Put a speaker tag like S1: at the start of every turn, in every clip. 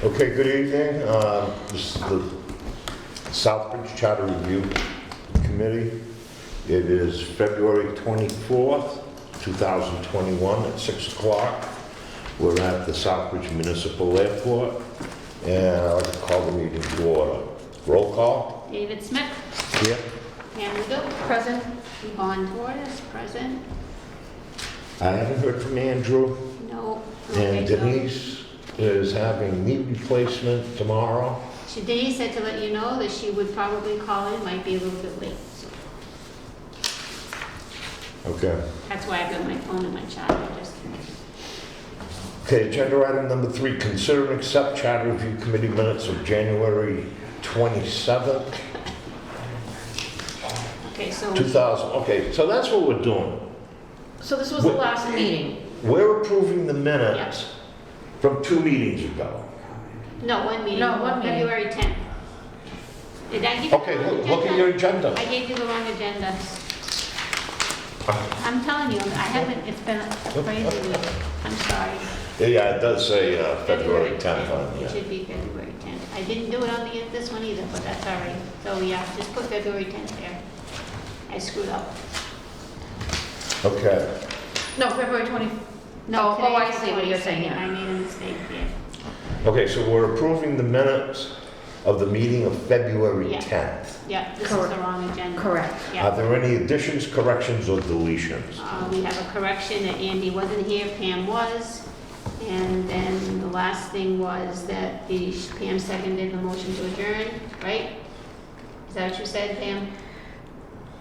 S1: Okay, good evening. This is the Southbridge Charter Review Committee. It is February 24th, 2021 at 6 o'clock. We're at the Southbridge Municipal Airport, and I'd like to call the meeting to order. Roll call.
S2: David Smith.
S1: Here.
S2: Pam Udo. Present. Yvonne Torres, present.
S1: I haven't heard from Andrew,
S2: No.
S1: and Denise is having knee replacement tomorrow.
S2: Denise said to let you know that she would probably call in, might be a little bit late. So
S1: Okay.
S2: that's why I've got my phone in my charger. Just
S1: Okay, agenda item number 3, consider and accept Charter Review Committee minutes of January 27th,
S2: okay. So
S1: 2000. Okay, so that's what we're doing.
S3: So this was the last meeting.
S1: We're approving the minutes from 2 meetings ago.
S2: no, one meeting.
S3: No, one meeting.
S2: February 10th. Did I give you
S1: Okay,
S2: the wrong
S1: look at your agenda.
S2: I gave you the wrong agenda. I'm telling you, I haven't. It's been a crazy week. I'm sorry.
S1: Yeah, it does say February 10th on
S2: It
S1: here.
S2: should be February 10th. I didn't do it on this one either, but that's all right. So yeah, just put February 10th there. I screwed up.
S1: Okay,
S3: No, February 20.
S2: No,
S3: Oh, I
S2: today's
S3: see what you're saying,
S2: 22nd.
S3: yeah.
S2: I made a mistake there.
S1: okay, so we're approving the minutes of the meeting of February
S2: Yeah.
S1: 10th.
S2: Yeah, this is the
S3: Correct.
S2: wrong agenda.
S3: Correct.
S1: Are
S2: Yeah.
S1: there any additions, corrections, or deletions?
S2: We have a correction that Andy wasn't here, Pam was. And then the last thing was that Pam seconded the motion to adjourn, right? Is that what you said, Pam?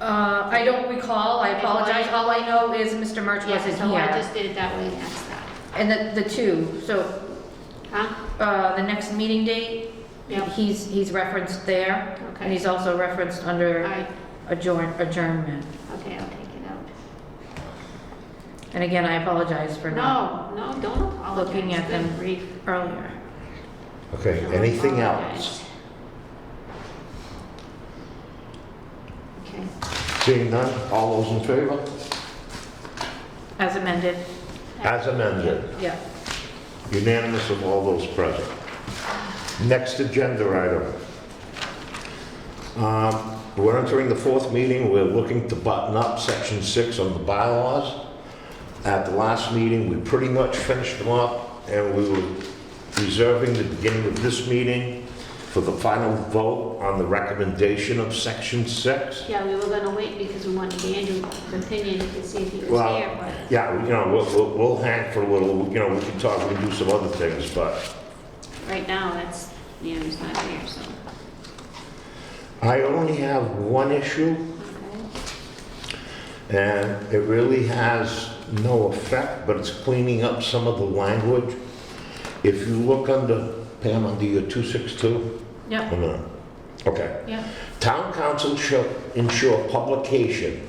S3: I don't recall, I apologize. All I know is Mr. Murch
S2: Yeah,
S3: wasn't
S2: so I
S3: here.
S2: just did it that way, that's that.
S3: And the two, so
S2: Huh?
S3: the next meeting date,
S2: Yep.
S3: he's referenced there. And
S2: Okay.
S3: he's also referenced
S2: All
S3: under
S2: right,
S3: adjournment.
S2: okay, I'll take it out.
S3: And again, I apologize for not
S2: No, don't apologize.
S3: looking at them
S2: Good grief.
S3: earlier.
S1: Okay,
S2: Don't
S1: anything
S2: apologize.
S1: else?
S2: Okay.
S1: Seeing none, all those in favor?
S3: As amended,
S1: As amended.
S3: yeah.
S1: Unanimous of all those present. Next agenda item. We're entering the 4th meeting. We're looking to button up Section 6 on the bylaws. At the last meeting, we pretty much finished them up, and we were reserving the beginning of this meeting for the final vote on the recommendation of Section 6.
S2: Yeah, we were gonna wait because we wanted Andrew's opinion to see if he was
S1: Well,
S2: here, but
S1: yeah, we'll hang for a little, we can talk, we can do some other things, but
S2: right now, he's not here, so.
S1: I only have one issue,
S2: Okay.
S1: and it really has no effect, but it's cleaning up some of the language. If you look under, Pam, under your 262?
S3: Yep,
S1: Or not? Okay.
S3: yep.
S1: Town council shall ensure publication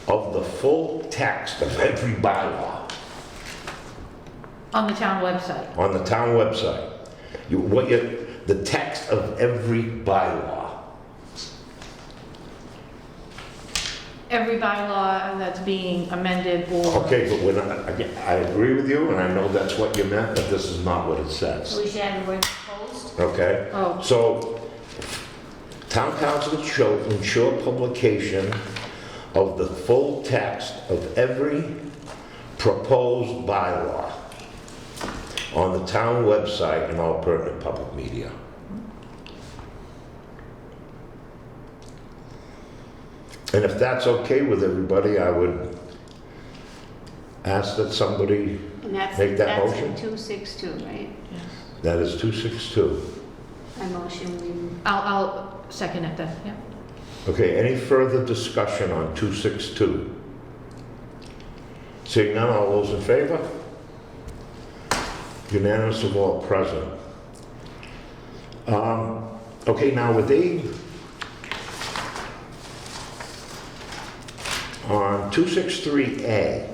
S1: of the full text of every bylaw
S3: On the town website.
S1: on the town website. The text of every bylaw.
S3: Every bylaw that's being amended or.
S1: Okay, but when I agree with you, and I know that's what you meant, but this is not what it
S2: So
S1: says.
S2: we should have the word proposed?
S1: Okay?
S3: Oh,
S1: So, town council shall ensure publication of the full text of every proposed bylaw on the town website and all pertinent public media. And if that's okay with everybody, I would ask that somebody,
S2: And that's
S1: Make that
S2: in
S1: motion?
S2: 262, right?
S1: that is 262.
S2: I motion we,
S3: I'll second it then, yeah.
S1: Okay, any further discussion on 262? Seeing none, all those in favor? Unanimous of all present. Okay, now with Abe, on 263A,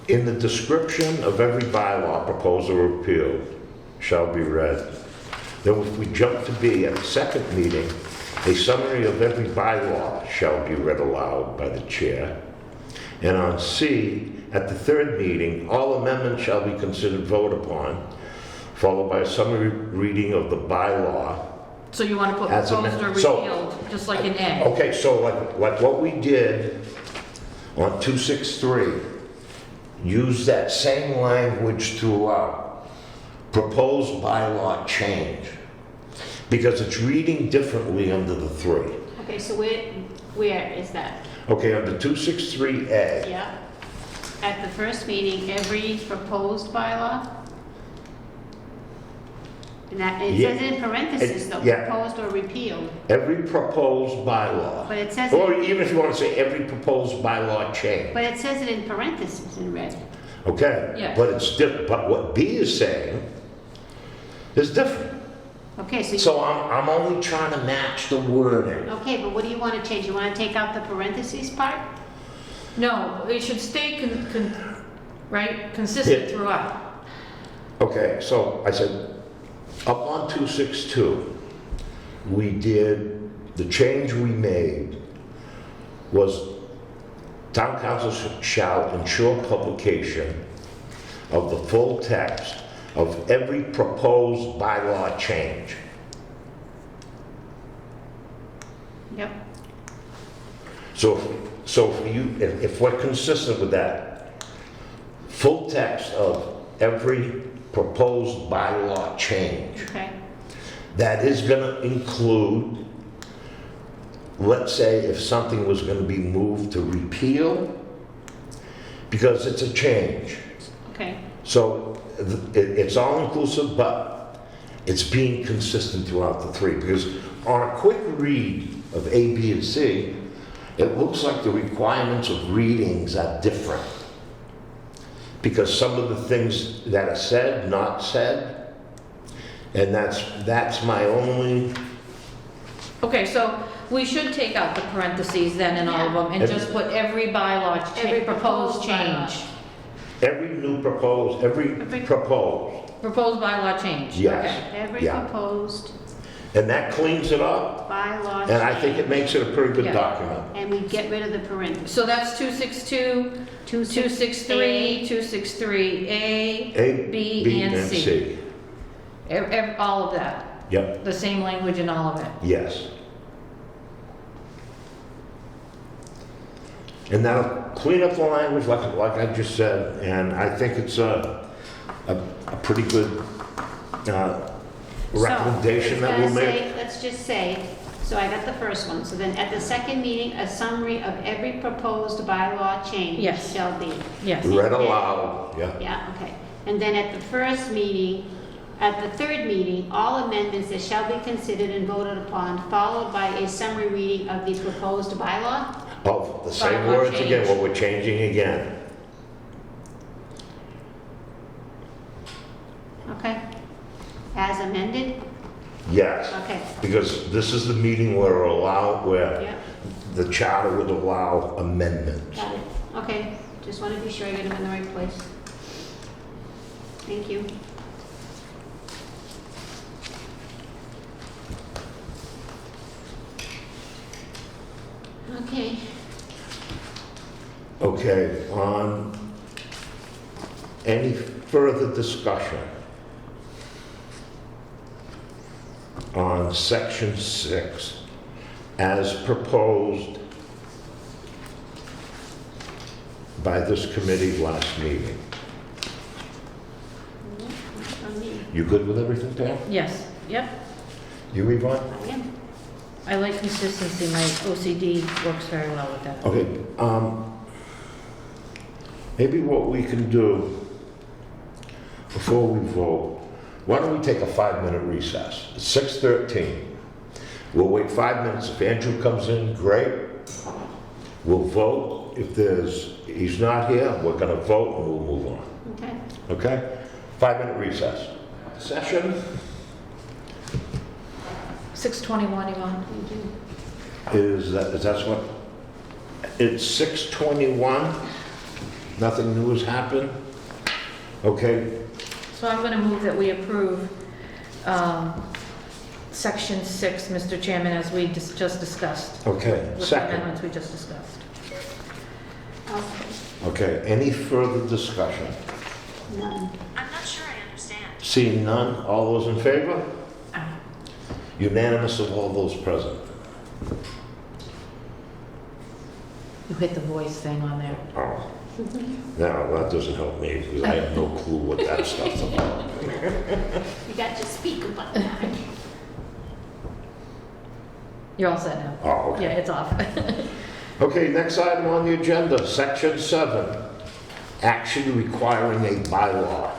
S1: in the description of every bylaw proposed or repealed shall be read. Then if we jump to B, at the second meeting, a summary of every bylaw shall be read aloud by the chair. And on C, at the third meeting, all amendments shall be considered voted upon, followed by a summary reading of the bylaw.
S3: So you want to put
S1: As
S3: proposed or
S1: amended. So-
S3: repealed, just like in A?
S1: Okay, so like what we did on 263, use that same language throughout. Proposed bylaw change. Because it's reading differently under the 3.
S2: Okay, so where is that?
S1: Okay, under 263A,
S2: Yeah. At the first meeting, every proposed bylaw? And that, it
S1: Yeah.
S2: says it in parentheses though,
S1: Yeah.
S2: proposed or repealed,
S1: every proposed bylaw,
S2: but it says,
S1: or
S2: it-
S1: even if you want to say every proposed bylaw change,
S2: but it says it in parentheses in red.
S1: okay?
S3: Yeah.
S1: But it's different, but what B is saying is different.
S2: Okay, so,
S1: So I'm only trying to match the wording.
S2: okay, but what do you want to change? You want to take out the parentheses part?
S3: No, it should stay right, consistent
S1: Yeah.
S3: throughout.
S1: Okay, so I said, up on 262, we did, the change we made was town council shall ensure publication of the full text of every proposed bylaw change.
S2: Yep.
S1: So if we're consistent with that, full text of every proposed bylaw change,
S2: Okay,
S1: that is gonna include, let's say if something was gonna be moved to repeal, because it's a change.
S2: okay,
S1: So it's all inclusive, but it's being consistent throughout the 3. Because on a quick read of A, B, and C, it looks like the requirements of readings are different. Because some of the things that are said, not said, and that's my only,
S3: Okay, so we should take out the parentheses then in all of them and
S1: Yeah.
S3: just put every bylaw,
S2: Every
S3: proposed
S2: proposed
S3: change.
S1: every new proposed, every proposed,
S3: Proposed bylaw change.
S1: yes.
S2: every
S1: Yeah.
S2: proposed
S1: And that cleans it up,
S2: bylaw
S1: and I think it
S2: change.
S1: makes it a pretty good
S3: Yeah.
S1: document.
S2: And we get rid of the
S3: Okay.
S2: parentheses.
S3: So that's 262, 263, 263A,
S1: A,
S3: B, and C. All of that,
S1: Yep,
S3: the same language in all of it.
S1: yes. And that'll clean up the language like I just said, and I think it's a pretty good recommendation that we'll make.
S2: Let's just say, so I got the first one, so then at the second meeting, a summary of every proposed bylaw change
S3: Yes.
S2: shall be.
S3: Yes.
S1: Read aloud, yeah.
S2: Yeah, okay. And then at the first meeting, at the third meeting, all amendments that shall be considered and voted upon, followed by a summary reading of the proposed bylaw.
S1: Oh, the same
S3: Bylaw
S1: words again,
S3: change.
S1: what we're changing again.
S2: Okay. As amended?
S1: Yes,
S2: Okay.
S1: because this is the meeting where
S2: Yeah,
S1: the charter would allow amendments.
S2: got it. Okay, just want to be sure I get them in the right place. Thank you. Okay.
S1: Okay, on any further discussion on section 6 as proposed by this committee last meeting?
S2: On me.
S1: You good with everything, Pam?
S3: Yes, yep.
S1: You, Yvonne?
S2: I am.
S3: I like consistency, my OCD works very well with that.
S1: Okay, maybe what we can do before we vote, why don't we take a 5-minute recess? It's 6:13. We'll wait 5 minutes. If Andrew comes in, great. We'll vote. If he's not here, we're gonna vote and we'll move on.
S2: Okay.
S1: Okay? 5-minute recess. Session
S3: 6:21, Yvonne.
S2: Thank you.
S1: that's what? It's 6:21. Nothing new has happened. Okay,
S3: So I'm going to move that we approve Section 6, Mr. Chairman, as we just discussed,
S1: okay.
S3: with the
S1: Second.
S3: amendments we just discussed.
S2: Okay.
S1: Okay, any further discussion?
S2: None.
S4: I'm not sure I understand.
S1: Seeing none, all those in favor?
S3: Aye.
S1: Unanimous of all those present.
S3: You hit the voice thing on there.
S1: Oh. Now, that doesn't help me, because I have no clue what that stuff's about.
S2: You got your speaker button on.
S3: You're all set now.
S1: Oh, okay.
S3: Yeah, it's off.
S1: Okay, next item on the agenda, Section 7, action requiring a bylaw.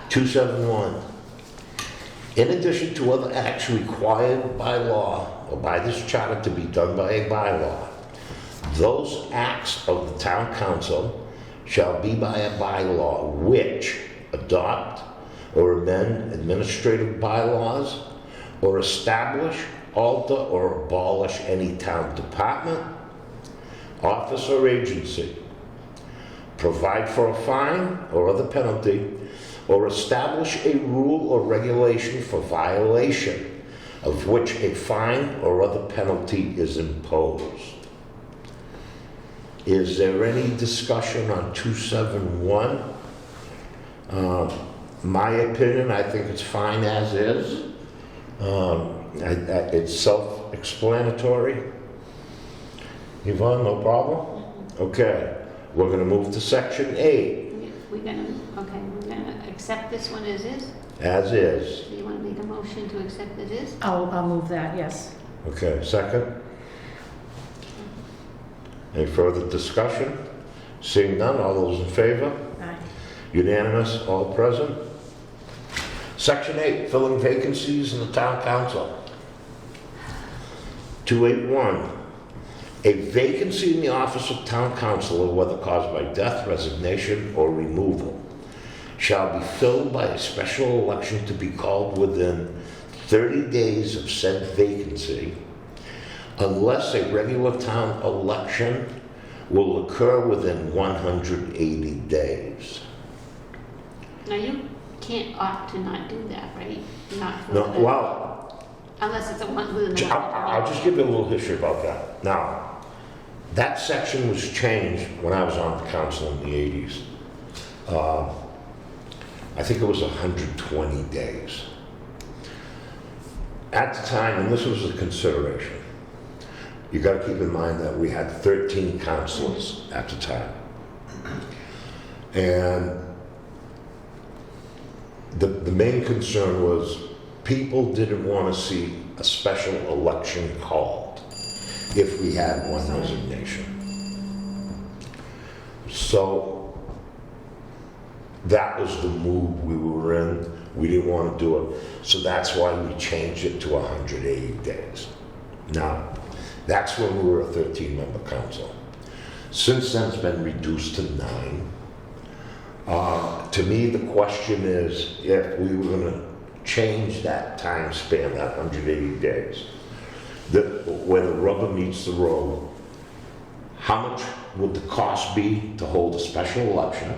S1: 271. In addition to other acts required by law or by this charter to be done by a bylaw, those acts of the town council shall be by a bylaw which adopt or amend administrative bylaws or establish, alter, or abolish any town department, office, or agency, provide for a fine or other penalty, or establish a rule or regulation for violation of which a fine or other penalty is imposed. Is there any discussion on 271? My opinion, I think it's fine as is. It's self-explanatory. Yvonne, no problem? Okay, we're gonna move to Section 8,
S2: We're gonna accept this one as is?
S1: as is.
S2: Do you wanna make a motion to accept as is?
S3: I'll move that, yes.
S1: Okay, second? Any further discussion? Seeing none, all those in favor?
S3: Aye.
S1: Unanimous, all present? Section 8, filling vacancies in the town council. 281, a vacancy in the office of town councilor, whether caused by death, resignation, or removal, shall be filled by a special election to be called within 30 days of said vacancy, unless a regular town election will occur within 180 days.
S2: Now, you can't opt to not do that, right? Not for
S1: No,
S2: the-
S1: well,
S2: Unless it's a one within the one.
S1: I'll just give you a little history about that. Now, that section was changed when I was on the council in the 80s. I think it was 120 days. At the time, and this was a consideration, you got to keep in mind that we had 13 councilors at the time. And the main concern was people didn't want to see a special election called if we had one resignation. So that was the mood we were in. We didn't want to do it. So that's why we changed it to 180 days. Now, that's when we were a 13-member council. Since then, it's been reduced to 9. To me, the question is, if we were going to change that time span, that 180 days, where the rubber meets the road, how much would the cost be to hold a special election,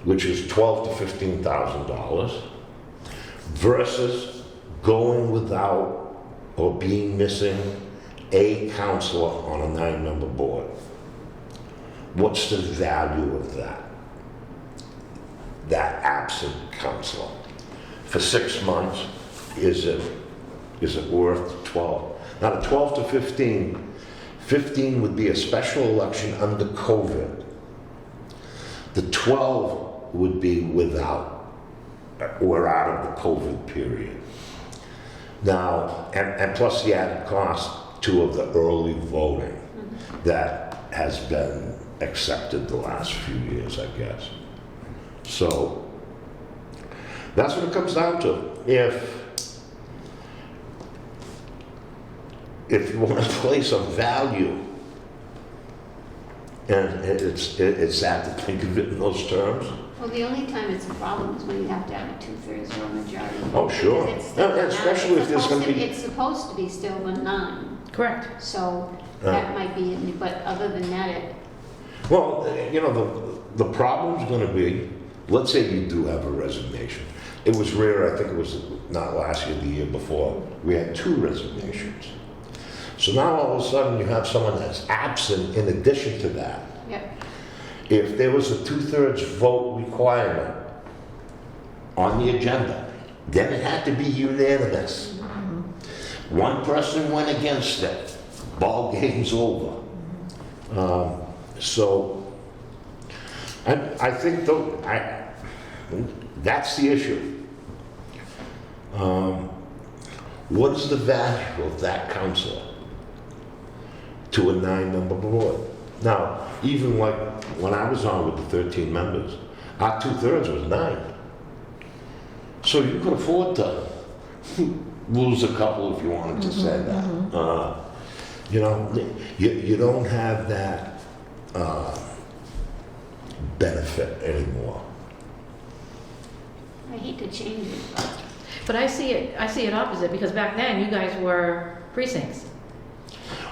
S1: which is $12,000 to $15,000, versus going without or being missing a counselor on a 9-member board? What's the value of that absent counselor? For 6 months, is it worth 12? Now, the 12 to 15 would be a special election under COVID. The 12 would be without, or out of the COVID period. Now, and plus the added cost, too, of the early voting that has been accepted the last few years, I guess. So, that's what it comes down to. If you want to place a value, and it's sad to think of it in those terms.
S2: Well, the only time it's a problem is when you have to have a 2/3 or a majority.
S1: Oh, sure.
S2: Because it's still
S1: And especially if there's gonna be-
S2: It's supposed to be still a 9,
S3: Correct.
S2: so that might be, but other than that,
S1: Well, you know, the problem's going to be, let's say you do have a resignation. It was rare, I think it was not last year, the year before, we had 2 resignations. So now all of a sudden you have someone that's absent in addition to that.
S2: Yep.
S1: If there was a 2/3 vote requirement on the agenda, then it had to be unanimous. One person went against it, ball game's over. So, I think though, that's the issue. What is the value of that counselor to a 9-member board? Now, even like when I was on with the 13 members, our 2/3 was 9. So you could afford to lose a couple if you wanted to say that. You know, you don't have that benefit anymore.
S2: I hate to change it, but
S3: But I see it opposite, because back then, you guys were precincts.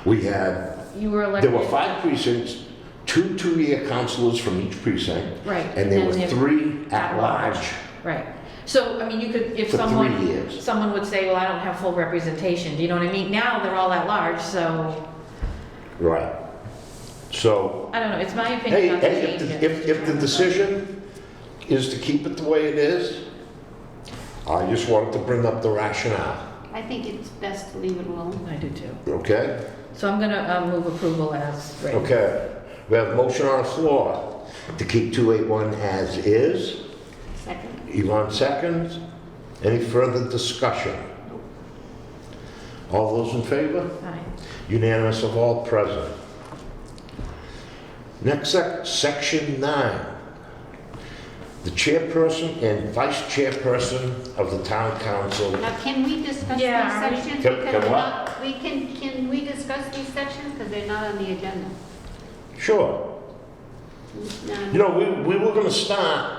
S1: We had,
S3: You were
S1: there
S3: elected.
S1: were 5 precincts, 2 two-year counselors from each precinct,
S3: Right.
S1: and there were
S3: then
S1: 3 at-large.
S3: Right. So, I mean, you could, if
S1: For 3
S3: someone,
S1: years.
S3: someone would say, well, I don't have full representation, do you know what I mean? Now, they're all at large, so,
S1: Right. So,
S3: I don't know, it's my
S1: hey,
S3: opinion not to
S1: hey,
S3: change it.
S1: if the decision is to keep it the way it is, I just wanted to bring up the rationale,
S2: I think it's best to leave it alone.
S3: I do too.
S1: okay?
S3: So I'm gonna move approval as written.
S1: Okay, we have a motion on the floor to keep 281 as is.
S2: Second.
S1: Yvonne seconds. Any further discussion? All those in favor?
S3: Aye.
S1: Unanimous of all present. Next, section 9. The chairperson and vice chairperson of the town council.
S2: Now, can we discuss these
S3: Yeah, are we-
S2: sections?
S1: Can
S2: Because
S1: what?
S2: can we discuss these sections? Because they're not on the agenda.
S1: Sure.
S2: No,
S1: You know, we were gonna start,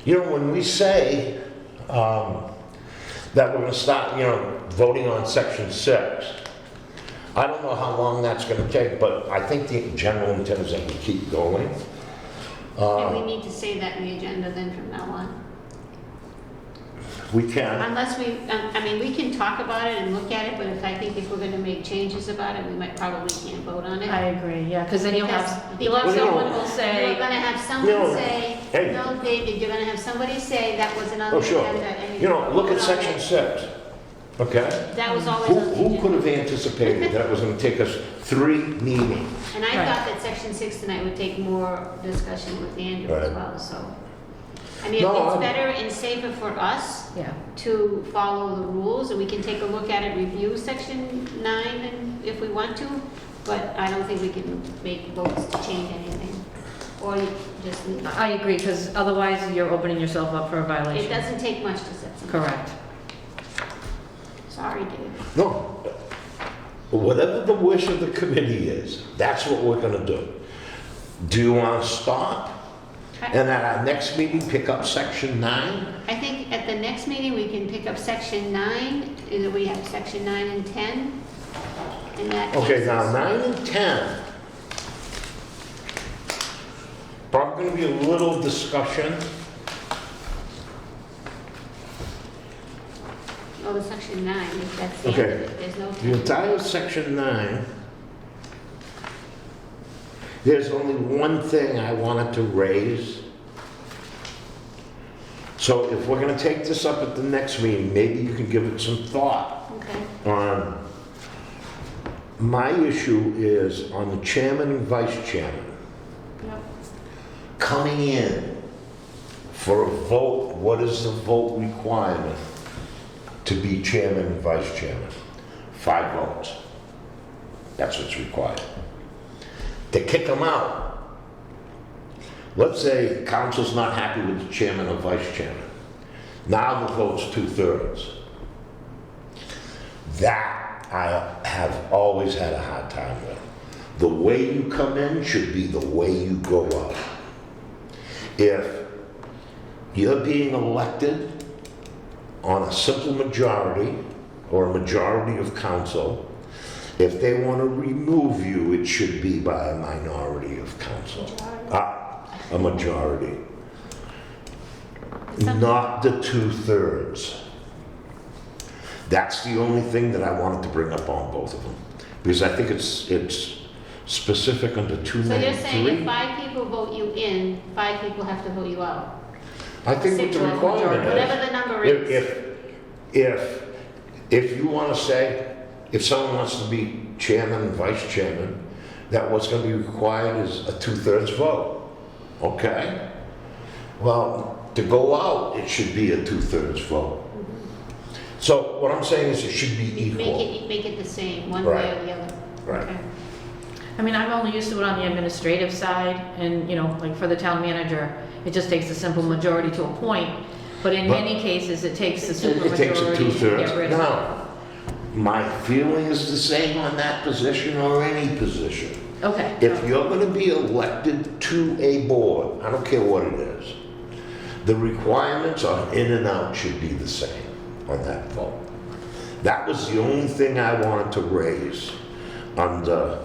S1: you know, when we say that we're gonna start, you know, voting on section 6, I don't know how long that's gonna take, but I think the general intent is that we keep going.
S2: And we need to say that in the agenda then from now on.
S1: We can,
S2: Unless we, I mean, we can talk about it and look at it, but if we're gonna make changes about it, we might probably can't vote on it.
S3: I agree, yeah, because then you'll have
S1: Well, you
S3: someone
S1: know-
S3: who'll
S2: You're
S3: say,
S2: gonna have
S1: No,
S2: someone say,
S1: hey.
S2: no, David, you're gonna have somebody say that wasn't on the
S1: oh, sure.
S2: agenda. and
S1: You know, look at
S2: vote on
S1: section
S2: it.
S1: 6, okay?
S2: That was always
S1: Who
S2: on the
S1: who could
S2: agenda.
S1: have anticipated that it was gonna take us 3 meetings?
S2: And I
S3: Right.
S2: thought that section 6 tonight would take more discussion with Andrew as
S1: Right.
S2: well, so. I mean,
S1: No,
S2: it's
S1: I'm-
S2: better and safer for us
S3: yeah,
S2: to follow the rules, and we can take a look at it, review section 9 and if we want to, but I don't think we can make votes to change anything. Or you just, leave it.
S3: I agree, because otherwise you're opening yourself up for a
S2: It
S3: violation.
S2: doesn't take much to set something.
S3: Correct.
S2: Sorry, Dave.
S1: No. Whatever the wish of the committee is, that's what we're gonna do. Do you wanna stop? And at our next meeting, pick up section 9?
S2: I think at the next meeting, we can pick up section 9, and we have section 9 and 10. And that
S1: Okay,
S2: takes
S1: now
S2: us-
S1: 9 and 10. Probably gonna be a little discussion.
S2: Oh, the section 9, that's the end of
S1: Okay.
S2: it, there's no.
S1: The entire section 9, there's only one thing I wanted to raise. So if we're gonna take this up at the next meeting, maybe you can give it some thought.
S2: Okay,
S1: On, my issue is on the chairman and vice chairman
S2: yep.
S1: coming in for a vote. What is the vote requirement to be chairman and vice chairman? 5 votes. That's what's required. To kick them out, let's say council's not happy with the chairman or vice chairman. Now the vote's 2/3. That I have always had a hard time with. The way you come in should be the way you go out. If you're being elected on a simple majority or a majority of council, if they want to remove you, it should be by a minority of council. A majority. Not the 2/3. That's the only thing that I wanted to bring up on both of them. Because I think it's specific under
S2: So you're saying if
S1: 293.
S2: 5 people vote you in, 5 people have to vote you out?
S1: I think what the
S3: 6 or
S1: requirement
S2: Whatever
S1: is,
S2: the number is.
S1: if you want to say, if someone wants to be chairman and vice chairman, that what's going to be required is a 2/3 vote, okay? Well, to go out, it should be a 2/3 vote. So what I'm saying is it should be
S2: You
S1: equal.
S2: make it the same, one way
S1: Right.
S2: or the other.
S1: Right.
S2: Okay.
S3: I mean, I'm only used to it on the administrative side, and, you know, like for the town manager, it just takes a simple majority to appoint, but in
S1: But-
S3: many cases, it takes the
S1: It takes a
S3: supermajority to
S1: 2/3.
S3: get rid of it.
S1: Now, my feeling is the same on that position or any position.
S3: Okay.
S1: If you're going to be elected to a board, I don't care what it is, the requirements on in and out should be the same on that vote. That was the only thing I wanted to raise under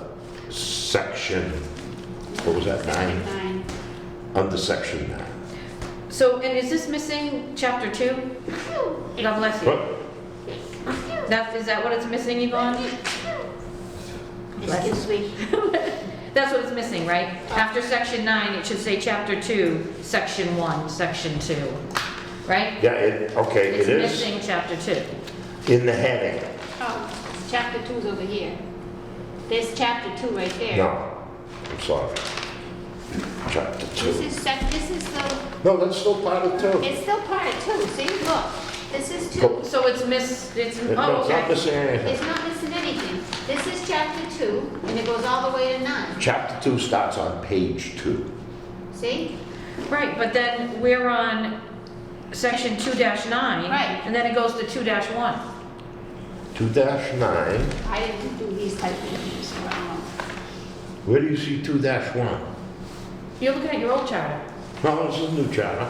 S1: section, what was that, 9?
S2: 9.
S1: Under section 9.
S3: So, and is this missing chapter 2? God bless you.
S1: But
S3: Is that what it's missing, Yvonne?
S2: Excuse me.
S3: That's what it's missing, right? After section 9, it should say chapter 2, section 1, section 2, right?
S1: yeah, okay,
S3: It's
S1: it is
S3: missing chapter 2.
S1: in the heading.
S2: Oh, chapter 2's over here. There's chapter 2 right there.
S1: No, I'm sorry. Chapter
S2: This
S1: 2.
S2: this is the,
S1: No, that's still part of 2.
S2: it's still part of 2, see, look, this is 2.
S3: So it's
S1: No,
S3: oh,
S1: it's not
S3: okay.
S1: missing anything.
S2: It's not missing anything. This is chapter 2, and it goes all the way to 9,
S1: Chapter 2 starts on page 2.
S2: see?
S3: Right, but then we're on section 2-9.
S2: Right.
S3: And then it goes to 2-1.
S1: 2-9,
S2: I didn't do these type of things, so I don't know.
S1: where do you see 2-1?
S3: You're looking at your old charter.
S1: No, this is a new charter.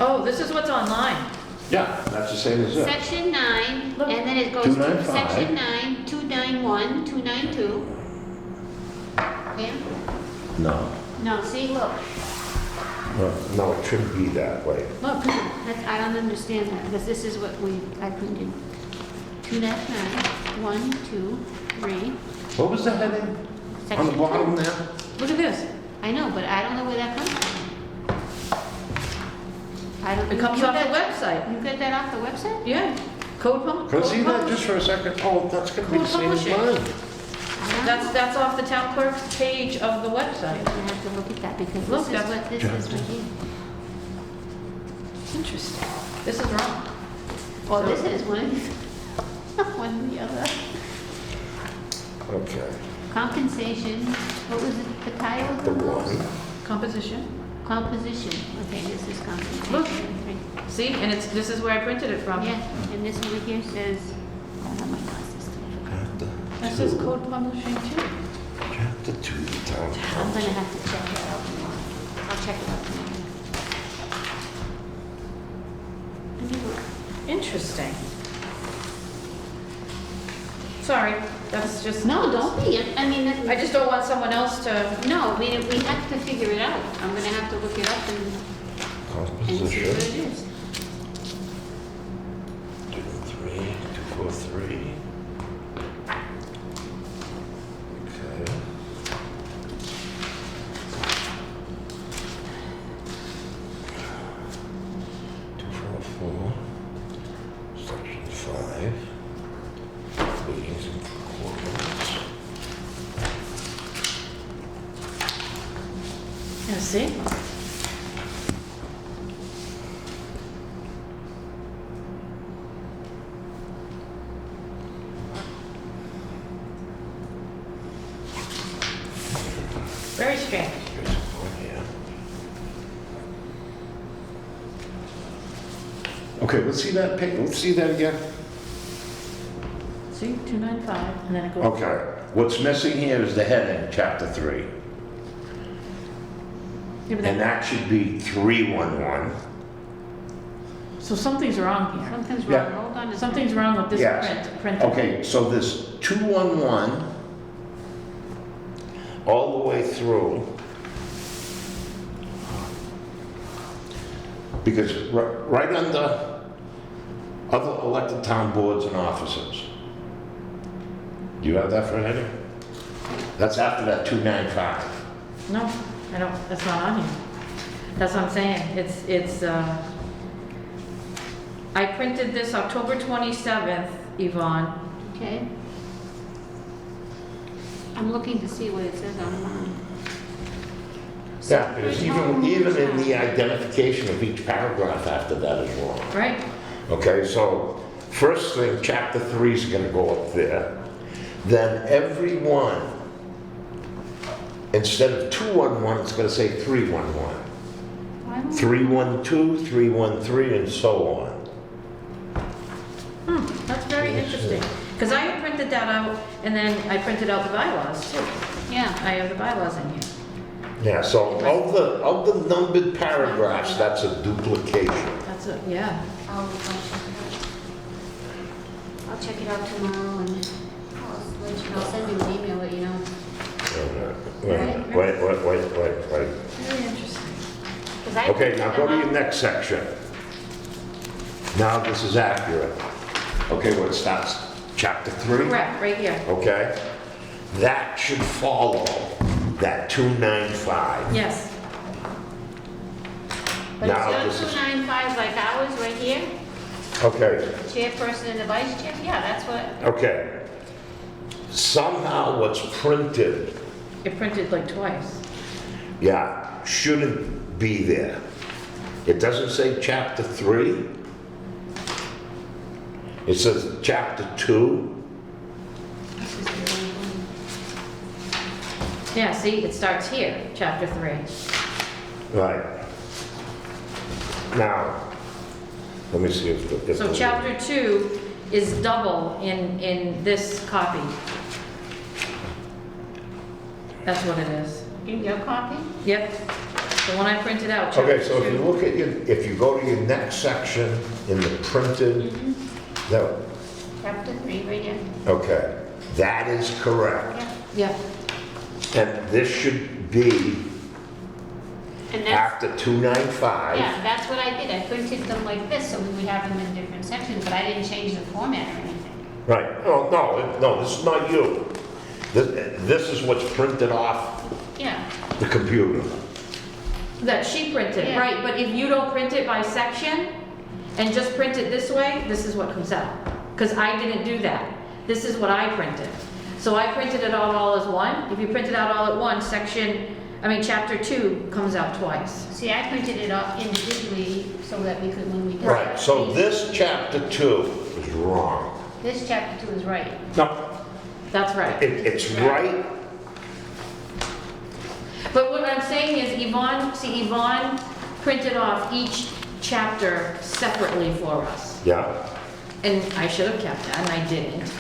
S3: Oh, this is what's online.
S1: Yeah, that's the same as it.
S2: Section 9,
S3: Look.
S2: and then it goes to
S1: 295.
S2: section 9, 291, 292. Pam?
S1: No.
S2: No, see, look,
S1: No, it shouldn't be that way.
S3: Look,
S2: I don't understand that, because this is what I printed. 2-9, 1, 2, 3.
S1: What was the heading on the
S2: Section
S1: bottom
S2: 2.
S1: there?
S3: look at this.
S2: I know, but I don't know where that comes from. I don't.
S3: It comes
S2: you
S3: off the
S2: got-
S3: website.
S2: You got that off the website?
S3: Yeah. Code
S1: Can I see that
S3: publish.
S1: just for a second? Oh, that's gonna be the same as
S3: Publishing.
S1: mine.
S2: I don't know.
S3: That's off the town clerk's page of the
S2: I'm
S3: website.
S2: gonna have to look at that, because
S3: Look,
S2: this is
S3: that's-
S2: what this is right here.
S3: Interesting. This is wrong.
S2: Well, this is one, one or the other.
S1: Okay,
S2: Compensation, what was it, the title of
S1: the
S2: the
S1: one.
S3: Composition.
S2: Composition, okay, this is compensation.
S3: Look. See, and this is where I printed it from.
S2: Yeah, and this over here says, I don't have my glasses today.
S1: Chapter
S3: That says
S1: 2.
S3: code publishing too.
S1: Chapter 2, the town
S2: I'm
S1: council.
S2: gonna have to check that out tomorrow. I'll check it out tomorrow. Let me look.
S3: Interesting. Sorry, that's just.
S2: No, don't be, I mean,
S3: I just don't want someone else to.
S2: no, we have to figure it out. I'm gonna have to look it up and see what
S1: Composition.
S2: it is.
S1: 2-3, 2-4-3. Okay. Section 5. Meetings and quorums.
S3: Yeah, see? Very strange.
S1: Here's one here. Okay, let's see that page, let's see that again.
S3: See, 295, and then it goes.
S1: Okay, what's missing here is the heading, chapter 3.
S3: Yeah, but
S1: And that should be 311.
S3: So something's wrong here.
S2: Something's
S1: Yeah.
S2: wrong, hold on a second.
S3: Something's wrong with this
S1: Yes.
S3: print.
S1: Okay, so this 211 all the way through. Because right under other elected town boards and offices. Do you have that for a heading? That's after that 295.
S3: No, I don't, that's not on here. That's what I'm saying. I printed this October 27th, Yvonne.
S2: Okay. I'm looking to see what it says online.
S1: Yeah, because even in the identification of each paragraph after that is wrong.
S3: Right?
S1: Okay, so first thing, chapter 3 is going to go up there. Then every one, instead of 211, it's going to say 311.
S2: Why don't-
S1: 312, 313, and so on.
S3: That's very interesting. Because I had printed that out, and then I printed out the bylaws too.
S2: Yeah.
S3: I have the bylaws in here.
S1: Yeah, so of the numbered paragraphs, that's a duplication.
S3: That's it, yeah.
S2: I'll check it out tomorrow and I'll send you an email, let you know.
S1: Wait.
S3: Very interesting.
S2: 'Cause I
S1: Okay,
S2: printed
S1: now
S2: them
S1: go to your
S2: out.
S1: next section. Now this is accurate. Okay, well, it starts chapter 3.
S3: Correct, right here.
S1: Okay? That should follow that 295.
S3: Yes.
S2: But
S1: Now
S2: it's
S1: this is-
S2: 295 like ours right here,
S1: Okay,
S2: the chairperson and the vice chair, yeah, that's what,
S1: okay. Somehow what's printed,
S3: It printed like twice.
S1: yeah, shouldn't be there. It doesn't say chapter 3. It says chapter 2.
S3: Yeah, see, it starts here, chapter 3.
S1: Right. Now, let me see if the...
S3: So chapter 2 is double in this copy. That's what it is.
S2: in your copy?
S3: Yep. The one I printed out. chapter
S1: Okay, so if you
S3: 2.
S1: look at if you go to your next section in the printed, that,
S2: Chapter 3, right here.
S1: okay, that is correct.
S2: Yeah.
S3: Yeah,
S1: And this should be
S2: And that's,
S1: after 295.
S2: yeah, that's what I did. I printed them like this, so we would have them in different sections, but I didn't change the format or anything.
S1: Right, oh, no, this is not you. This is what's printed off
S2: Yeah,
S1: the computer.
S3: that she printed,
S2: Yeah.
S3: right, but if you don't print it by section and just print it this way, this is what comes out. Because I didn't do that. This is what I printed. So I printed it out all as one. If you print it out all at once, chapter 2 comes out twice.
S2: see, I printed it off individually so that we could, when we did.
S1: Right, so this chapter 2 is wrong.
S2: This chapter 2 is right.
S1: No,
S3: That's right.
S1: it's right.
S3: But what I'm saying is Yvonne printed off each chapter separately for us.
S1: Yeah,
S3: And I should have kept that, and I didn't.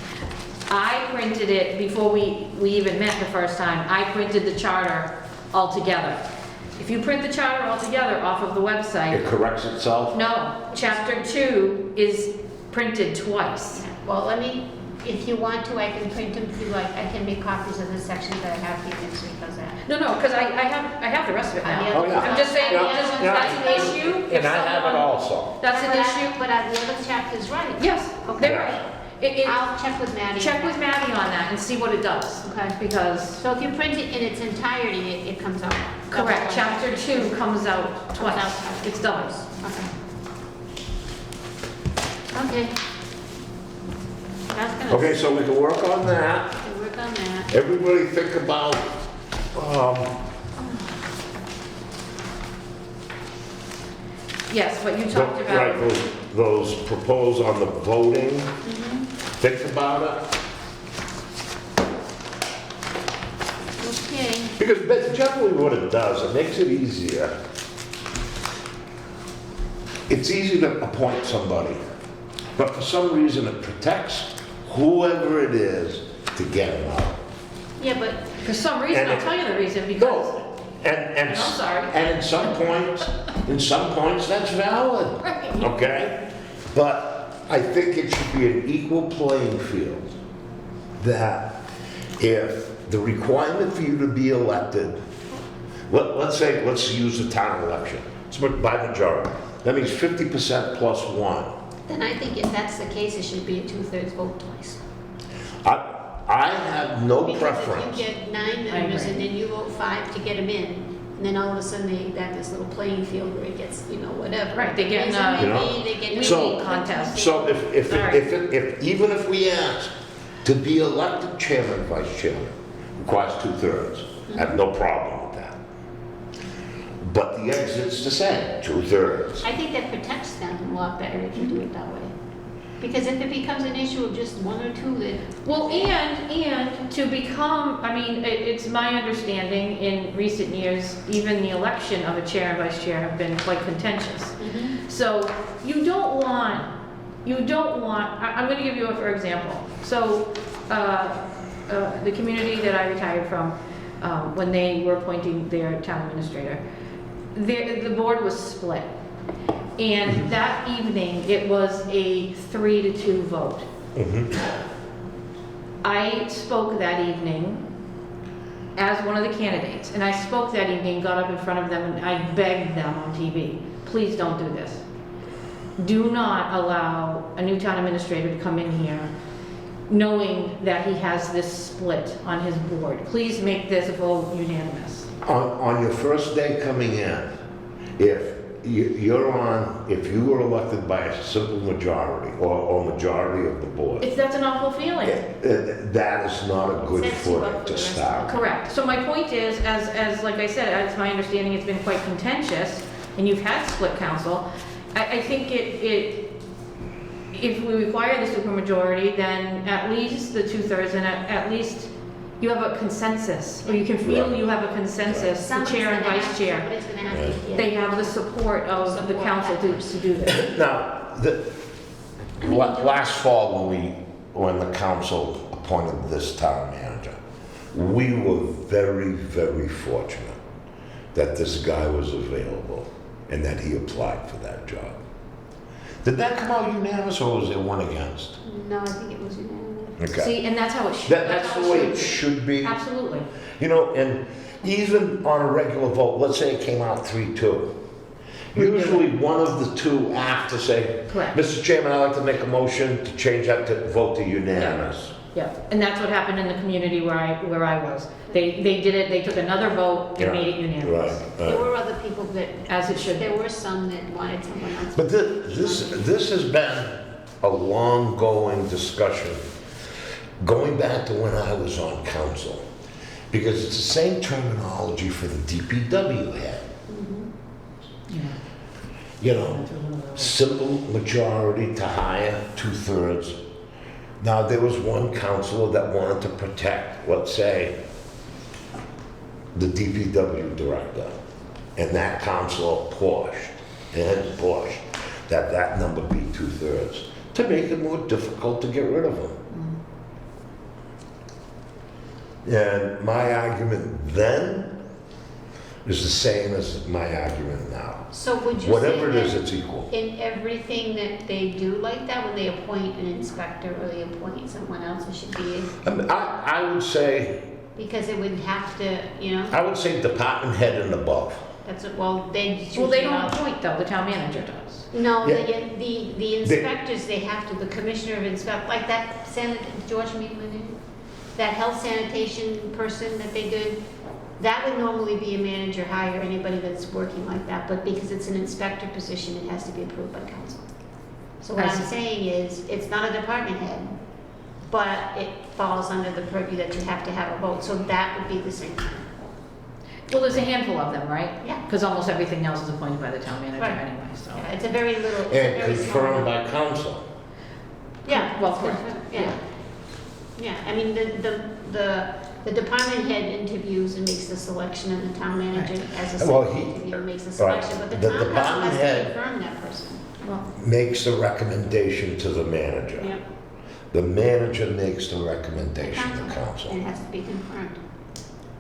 S3: I printed it before we even met the first time. I printed the charter all together. If you print the charter all together off of the
S1: it
S3: website,
S1: corrects itself.
S3: no, chapter 2 is printed twice.
S2: Well, if you want to, I can print them if you like. I can make copies of the sections that I have here next week, how's that?
S3: No, because I have the rest of it now.
S2: Oh,
S1: yeah.
S3: I'm just saying,
S1: Yeah, yeah.
S3: that's an issue. If
S1: And I have it
S3: someone-
S1: also.
S3: That's an issue.
S2: But are the other chapters right?
S3: Yes,
S2: Okay.
S3: they're right.
S2: I'll check with Maddie.
S3: Check with Maddie on that and see what it does.
S2: Okay.
S3: Because,
S2: So if you print it in its entirety, it comes out.
S3: correct,
S2: double.
S3: chapter 2 comes out
S2: Comes out
S3: twice. It's doubles.
S2: Okay. Okay. That's gonna.
S1: Okay, so we can work on that.
S2: Okay, work on that.
S1: Everybody think about,
S3: Yes, what you talked
S1: right,
S3: about.
S1: those proposed on the voting. Think about it.
S2: Okay.
S1: Because generally what it does, it makes it easier. It's easy to appoint somebody, but for some reason it protects whoever it is to get them out.
S2: Yeah, but
S3: For some reason,
S1: And
S3: I'll
S1: it-
S3: tell you the reason, because,
S1: No, and
S3: I'm sorry.
S1: And in some points that's valid,
S3: Right.
S1: okay? But I think it should be an equal playing field, that if the requirement for you to be elected, let's use the town election, it's by majority. That means 50% plus one.
S2: then I think if that's the case, it should be a 2/3 vote twice.
S1: I have no
S2: Because
S1: preference.
S2: if you get 9 members and
S3: agree.
S2: then you vote 5 to get them in, and then all of a sudden they have this little playing field where it gets, whatever.
S3: Right, they get in
S2: So
S3: a-
S1: You know?
S2: maybe they get in a
S1: So-
S3: contest.
S1: So if,
S3: All right.
S1: even if we ask to be elected chairman, vice chairman, requires 2/3, I have no problem with that. But the exit's the same, 2/3.
S2: I think that protects them a lot better if you do it that way. Because if it becomes an issue of just 1 or 2 that,
S3: Well, and to become, I mean, it's my understanding in recent years, even the election of a chair and vice chair have been quite contentious. So you don't want, I'm gonna give you a for example. So, the community that I retired from, when they were appointing their town administrator, the board was split. And that evening, it was a 3-2 vote. I spoke that evening as one of the candidates, and I spoke that evening, got up in front of them, and I begged them on TV, please don't do this. Do not allow a new town administrator to come in here knowing that he has this split on his board. Please make this vote unanimous.
S1: On your first day coming in, if if you were elected by a simple majority or majority of the board,
S3: That's an awful feeling.
S1: that is not a good
S2: Sets you up
S1: footing
S2: for
S1: to
S2: the rest of
S1: start.
S3: Correct. So my point is, as like I said, as my understanding, it's been quite contentious, and you've had split council. I think if we require the supermajority, then at least the 2/3, and at least you have a consensus, or you can feel
S1: Right.
S3: you have a consensus, the
S2: somebody's
S3: chair and
S2: gonna
S3: vice
S2: have,
S3: chair.
S2: somebody's gonna have to get.
S3: They have the support of the
S2: Support
S3: council
S2: that
S3: to do this.
S1: Now, last fall when the council appointed this town manager, we were very, very fortunate that this guy was available and that he applied for that job. Did that come out unanimous or was there one against?
S2: No, I think it was unanimous.
S1: Okay.
S3: See, and that's how it should.
S1: That's
S3: how
S1: the way it should be.
S3: Absolutely.
S1: And even on a regular vote, let's say it came out 3-2. Usually one of the two have to say,
S3: Correct.
S1: Mr. Chairman, I'd like to make a motion to change that to vote to unanimous.
S3: Yeah, and that's what happened in the community where I was. They did it, they took another vote and made it unanimous,
S1: Right,
S2: There
S1: right.
S2: were other people that,
S3: as it should be.
S2: there were some that wanted someone else.
S1: But this has been a long-going discussion, going back to when I was on council, because it's the same terminology for the DPW head. Simple majority to hire 2/3. Now, there was one councilor that wanted to protect, let's say, the DPW director, and that councilor pushed that number be 2/3 to make it more difficult to get rid of him. And my argument then is the same as my argument now.
S2: So would you say
S1: Whatever it is,
S2: that
S1: it's equal.
S2: in everything that they do like that, when they appoint an inspector or they appoint someone else, it should be,
S1: I would say,
S2: because it would have to,
S1: I would say department head and above.
S2: that's what, well, they choose.
S3: Well, they don't
S2: out.
S3: appoint though, the town manager does.
S2: No,
S1: Yeah.
S2: the inspectors, they have to, the commissioner of inspect, like that George Meadman, that health sanitation person that they did, that would normally be a manager hire, anybody that's working like that, but because it's an inspector position, it has to be approved by council. So what
S3: I
S2: I'm
S3: see.
S2: saying is, it's not a department head, but it falls under the purview that you have to have a vote, so that would be the same thing.
S3: Well, there's a handful of them, right?
S2: Yeah.
S3: Because almost everything else is appointed by the town manager
S2: Right.
S3: anyway, so.
S2: Yeah, it's a very little, it's a
S1: And
S2: very small.
S1: confirmed by council.
S2: Yeah.
S3: Well,
S2: it's
S3: correct.
S2: different, yeah. Yeah, I mean, the department head interviews and makes the selection, and the town manager, as a
S1: Well,
S2: second
S1: he-
S2: interviewer, makes the
S1: right.
S2: selection, but the
S1: The
S2: town council
S1: department
S2: has to
S1: head-
S2: confirm that person.
S3: Well,
S1: Makes the recommendation to the manager.
S2: Yeah.
S1: The manager makes the
S2: The
S1: recommendation to
S2: And it
S1: council.
S2: has to be confirmed.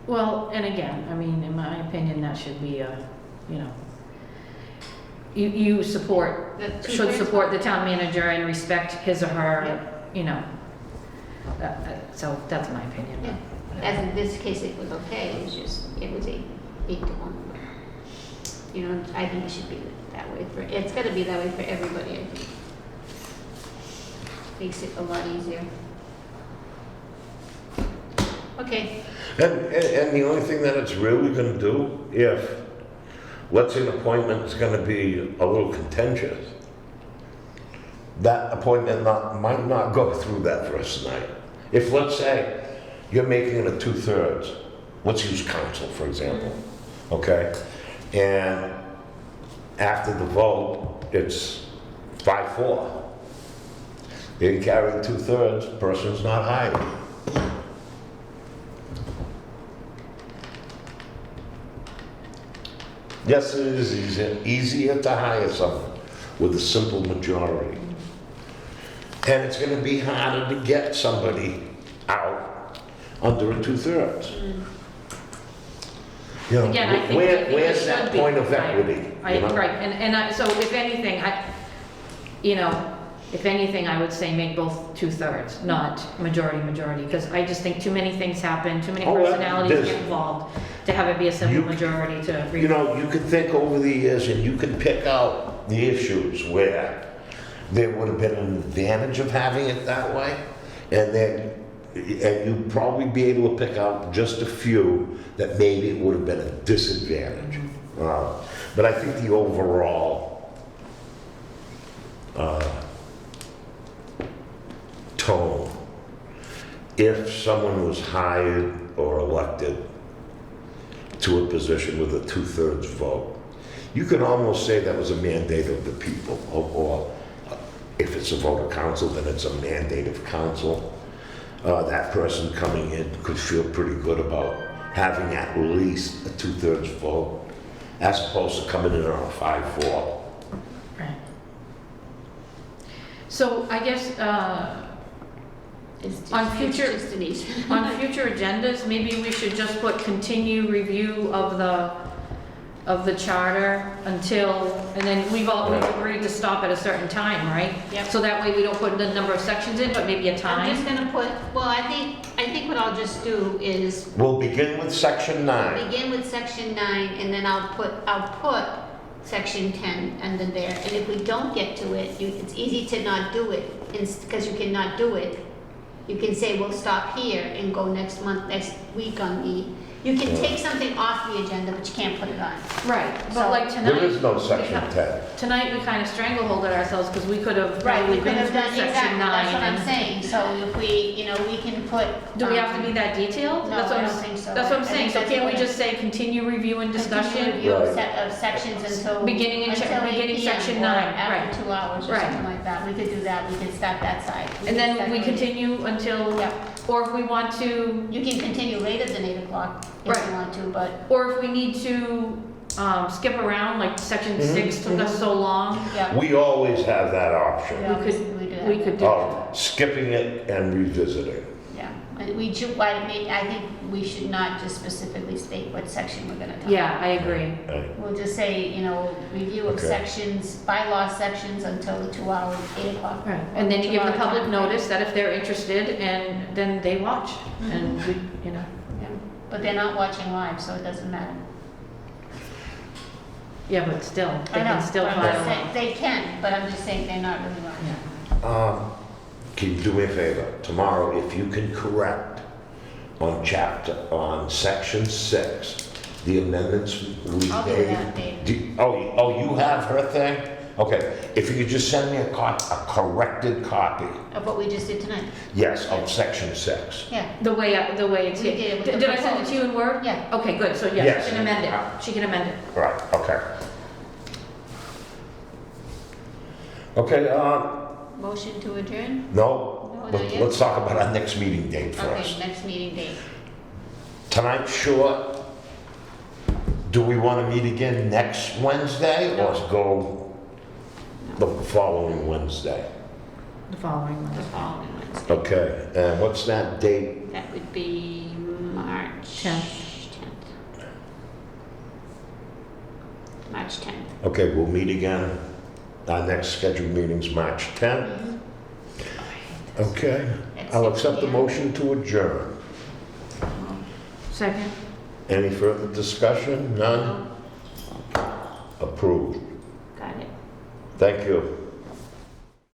S3: well, and again, I mean, in my opinion, that should be a, you support,
S2: The
S3: should
S2: 2/3
S3: support the town manager and respect his or her, so that's my opinion.
S2: Yeah. As in this case, it was okay, it was just, it was 8-1. I think it should be that way it's gotta be that way for everybody, I think. Makes it a lot easier. Okay,
S1: And the only thing that it's really gonna do, if, let's say an appointment is gonna be a little contentious, that appointment might not go through that first night. If, let's say, you're making it a 2/3, let's use council, for example, okay? And after the vote, it's 5-4. You carry the 2/3, person's not hired. Yes, it is easier to hire someone with a simple majority. And it's gonna be harder to get somebody out under a 2/3. You know,
S3: Again, I think it
S1: where's
S3: should
S1: that
S3: be
S1: point of
S3: higher.
S1: equity? you know?
S3: Right, so if anything, if anything, I would say make both 2/3, not majority, because I just think too many things happen, too many
S1: Oh, well,
S3: personalities
S1: there's-
S3: get involved to have it be a simple
S1: You-
S3: majority to.
S1: You know, you could think over the years and you could pick out the issues where there would have been an advantage of having it that way. And you'd probably be able to pick out just a few that maybe it would have been a disadvantage. But I think the overall tone, if someone was hired or elected to a position with a 2/3 vote, you can almost say that was a mandate of the people, or if it's a vote of council, then it's a mandate of council. That person coming in could feel pretty good about having at least a 2/3 vote, as opposed to coming in on a 5-4.
S3: Right. So I guess,
S2: it's just,
S3: On
S2: it's
S3: future-
S2: just Denise.
S3: on future agendas, maybe we should just put continue review of the charter until, and then we've agreed to stop at a certain time, right?
S2: Yep.
S3: So that way we don't put the number of sections in, but maybe a
S2: I'm
S3: time.
S2: just gonna put, well, I think what I'll just do is
S1: We'll begin with section 9.
S2: begin with section 9, and then I'll put section 10 under there. And if we don't get to it, it's easy to not do it, because you cannot do it. You can say, we'll stop here and go next week on the, you can take something off the agenda, but you can't put it on.
S3: Right,
S2: So-
S3: but like tonight.
S1: There is no
S3: we
S1: section
S3: have-
S1: 10.
S3: Tonight, we kind of strangleholded ourselves because we could have
S2: Right, we
S3: probably
S2: could
S3: been
S2: have
S3: through
S2: done,
S3: section
S2: exactly,
S3: 9.
S2: that's what I'm
S3: and-
S2: saying. So if we, we can put.
S3: Do we have to be that detailed?
S2: No,
S3: That's what
S2: I
S3: I'm
S2: don't
S3: s-
S2: think so.
S3: That's what I'm
S2: I
S3: saying,
S2: think
S3: so
S2: that's
S3: can't we
S2: what
S3: just say continue review and
S2: Continue
S3: discussion?
S2: review of
S1: Right.
S2: of sections until.
S3: Beginning in
S2: until 8 p.m.
S3: section
S2: or
S3: 9,
S2: After
S3: right.
S2: 2 hours or
S3: Right.
S2: something like that. We could do that, we could start that side.
S3: And then we
S2: could
S3: continue until,
S2: Yeah.
S3: or if we want to,
S2: You can continue later than 8 o'clock if
S3: Right.
S2: you want to, but
S3: or if we need to skip around, like section 6 took us so long,
S2: yeah.
S1: We always have that option.
S2: Yeah,
S3: we could-
S2: we do that.
S3: we could do
S1: Of skipping it and revisiting.
S2: Yeah, and I think we should not just specifically state what section we're gonna talk about.
S3: yeah, I agree.
S1: Right.
S2: We'll just say, review of
S1: Okay.
S2: sections, bylaw sections until the 2 hour, 8 o'clock.
S3: Right, and then you give the
S2: 2 hour
S3: public
S2: time.
S3: notice that if they're interested, and then they watch, and we,
S2: Yeah. But they're not watching live, so it doesn't matter.
S3: yeah, but still, they
S2: I know,
S3: can still
S2: but I'm just
S3: file.
S2: saying- They can, but I'm just saying they're not really watching.
S1: Can you do me a favor? Tomorrow, if you can correct on section 6, the amendments we
S2: I'll do
S1: made.
S2: that, Dave.
S1: You have her thing? Okay, if you could just send me a corrected copy,
S2: Of what we just did tonight.
S1: yes, of section 6.
S2: Yeah,
S3: The way it's
S2: We
S3: here.
S2: did it with the
S3: Did I send it to you in Word?
S2: Yeah.
S3: Okay, good, so yeah,
S1: Yes.
S3: she can amend it, she can amend it.
S1: Right, okay. Okay,
S2: motion to adjourn?
S1: no,
S2: No, not yet.
S1: let's talk about our next meeting date
S2: Okay,
S1: first.
S2: next meeting date.
S1: Tonight's short. Do we want to meet again next Wednesday or
S2: No.
S1: go the following Wednesday?
S3: The following
S2: The
S3: one.
S2: following Wednesday.
S1: Okay, and what's that date?
S2: That would be March
S3: 10th.
S2: 10th. March 10th.
S1: Okay, we'll meet again. Our next scheduled meeting's March 10th. Okay,
S2: At
S1: I'll
S2: 6
S1: accept the
S2: p.m.
S1: motion to adjourn.
S3: Second?
S1: Any further discussion? None? Approved.
S2: Got it.
S1: Thank you.